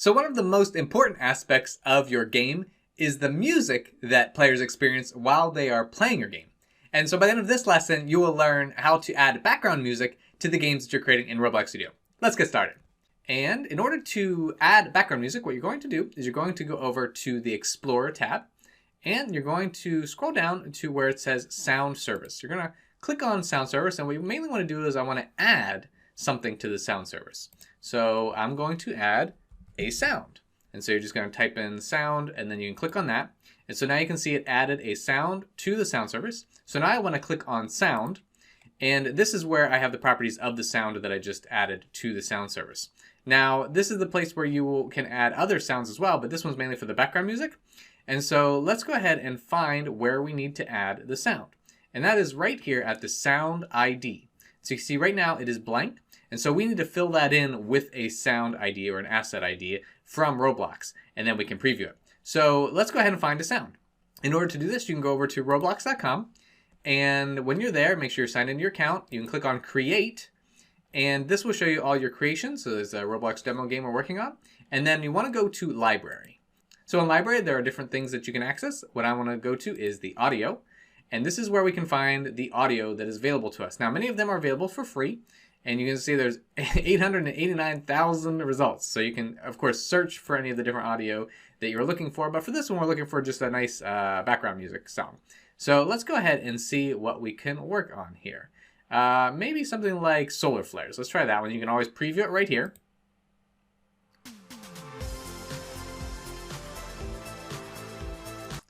So one of the most important aspects of your game is the music that players experience while they are playing your game. And so by the end of this lesson, you will learn how to add background music to the games that you're creating in Roblox Studio. Let's get started. And in order to add background music, what you're going to do is you're going to go over to the Explorer tab, and you're going to scroll down to where it says Sound Service. You're going to click on Sound Service, and what you mainly want to do is I want to add something to the sound service. So I'm going to add a sound. And so you're just going to type in sound, and then you can click on that. And so now you can see it added a sound to the sound service. So now I want to click on sound, and this is where I have the properties of the sound that I just added to the sound service. Now, this is the place where you can add other sounds as well, but this one's mainly for the background music. And so let's go ahead and find where we need to add the sound. And that is right here at the sound ID. So you can see right now it is blank. And so we need to fill that in with a sound ID or an asset ID from Roblox, and then we can preview it. So let's go ahead and find a sound. In order to do this, you can go over to roblox.com, and when you're there, make sure you're signed into your account. You can click on Create, and this will show you all your creations. So there's a Roblox demo game we're working on, and then you want to go to Library. So in Library, there are different things that you can access. What I want to go to is the audio, and this is where we can find the audio that is available to us. Now, many of them are available for free. And you can see there's 889,000 results. So you can, of course, search for any of the different audio that you're looking for. But for this one, we're looking for just a nice background music song. So let's go ahead and see what we can work on here. Maybe something like solar flares. Let's try that one. You can always preview it right here.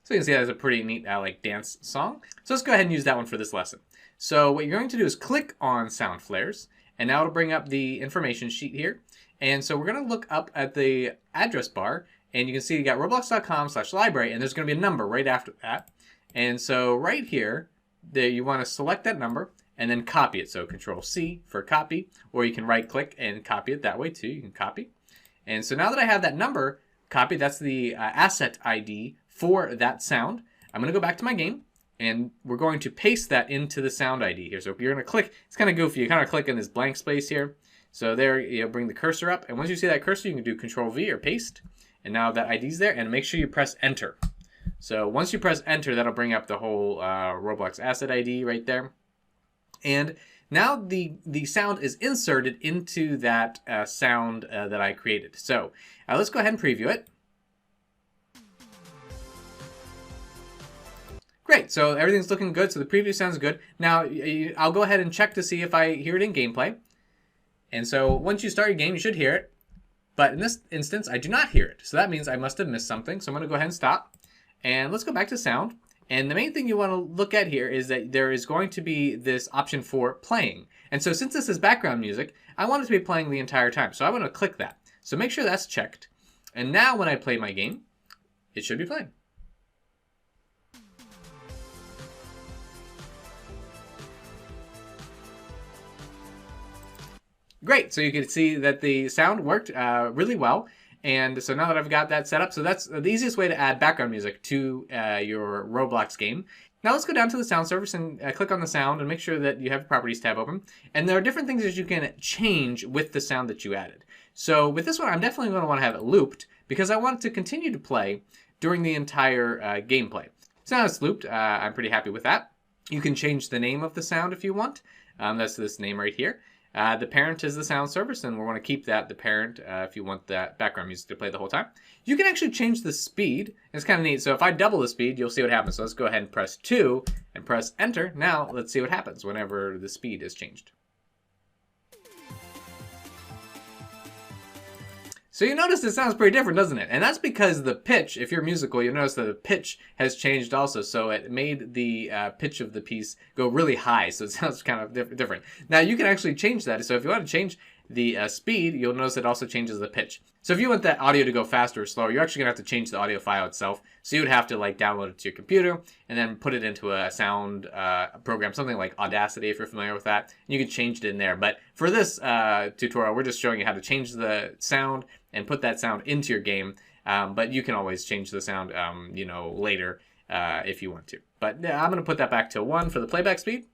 So you can see that is a pretty neat like dance song. So let's go ahead and use that one for this lesson. So what you're going to do is click on sound flares. And now it'll bring up the information sheet here. And so we're going to look up at the address bar, and you can see you got roblox.com/library, and there's going to be a number right after that. And so right here, there you want to select that number and then copy it. So Control-C for copy, or you can right click and copy it that way too. You can copy. And so now that I have that number copied, that's the asset ID for that sound. I'm going to go back to my game. And we're going to paste that into the sound ID here. So if you're going to click, it's kind of goofy. You kind of click in this blank space here. So there, you bring the cursor up. And once you see that cursor, you can do Control-V or paste. And now that ID's there. And make sure you press Enter. So once you press Enter, that'll bring up the whole Roblox asset ID right there. And now the sound is inserted into that sound that I created. So let's go ahead and preview it. Great, so everything's looking good, so the preview sounds good. Now, I'll go ahead and check to see if I hear it in gameplay. And so once you start your game, you should hear it. But in this instance, I do not hear it. So that means I must have missed something. So I'm going to go ahead and stop. And let's go back to sound. And the main thing you want to look at here is that there is going to be this option for playing. And so since this is background music, I want it to be playing the entire time. So I want to click that. So make sure that's checked. And now when I play my game, it should be playing. Great, so you can see that the sound worked really well. And so now that I've got that set up, so that's the easiest way to add background music to your Roblox game. Now let's go down to the sound service and click on the sound and make sure that you have the properties tab open. And there are different things that you can change with the sound that you added. So with this one, I'm definitely going to want to have it looped because I want it to continue to play during the entire gameplay. So now it's looped. I'm pretty happy with that. You can change the name of the sound if you want. That's this name right here. The parent is the sound service, and we want to keep that the parent if you want that background music to play the whole time. You can actually change the speed. It's kind of neat. So if I double the speed, you'll see what happens. So let's go ahead and press 2 and press Enter. Now let's see what happens whenever the speed is changed. So you notice it sounds pretty different, doesn't it? And that's because the pitch, if you're musical, you'll notice that the pitch has changed also. So it made the pitch of the piece go really high. So it sounds kind of different. Now you can actually change that. So if you want to change the speed, you'll notice it also changes the pitch. So if you want that audio to go faster or slower, you're actually going to have to change the audio file itself. So you would have to like download it to your computer and then put it into a sound program, something like Audacity if you're familiar with that. And you can change it in there. But for this tutorial, we're just showing you how to change the sound and put that sound into your game. But you can always change the sound, later if you want to. But I'm going to put that back to 1 for the playback speed.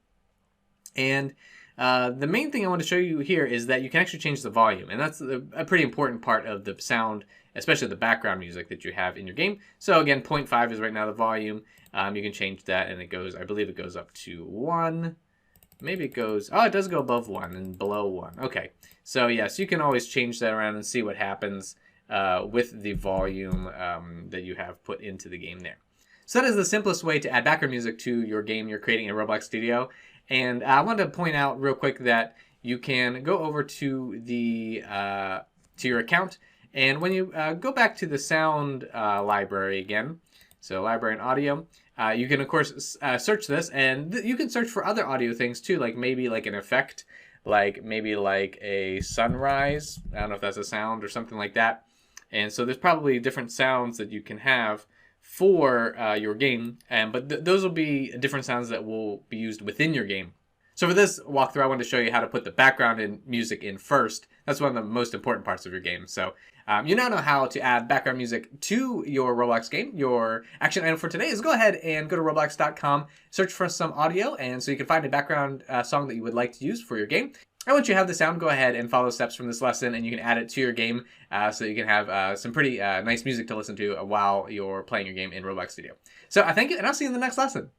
And The main thing I want to show you here is that you can actually change the volume, and that's a pretty important part of the sound, especially the background music that you have in your game. So again, 0.5 is right now the volume. You can change that, and it goes, I believe it goes up to 1. Maybe it goes, oh, it does go above 1 and below 1. Okay, so yes, you can always change that around and see what happens with the volume that you have put into the game there. So that is the simplest way to add background music to your game you're creating in Roblox Studio. And I wanted to point out real quick that you can go over to the to your account, and when you go back to the sound library again, so library and audio, you can of course search this, and you can search for other audio things too, like maybe like an effect, like maybe like a sunrise. I don't know if that's a sound or something like that. And so there's probably different sounds that you can have for your game, but those will be different sounds that will be used within your game. So for this walkthrough, I wanted to show you how to put the background and music in first. That's one of the most important parts of your game. So you now know how to add background music to your Roblox game. Your action item for today is go ahead and go to roblox.com, search for some audio, and so you can find a background song that you would like to use for your game. And once you have the sound, go ahead and follow the steps from this lesson, and you can add it to your game so that you can have some pretty nice music to listen to while you're playing your game in Roblox Studio. So I thank you, and I'll see you in the next lesson.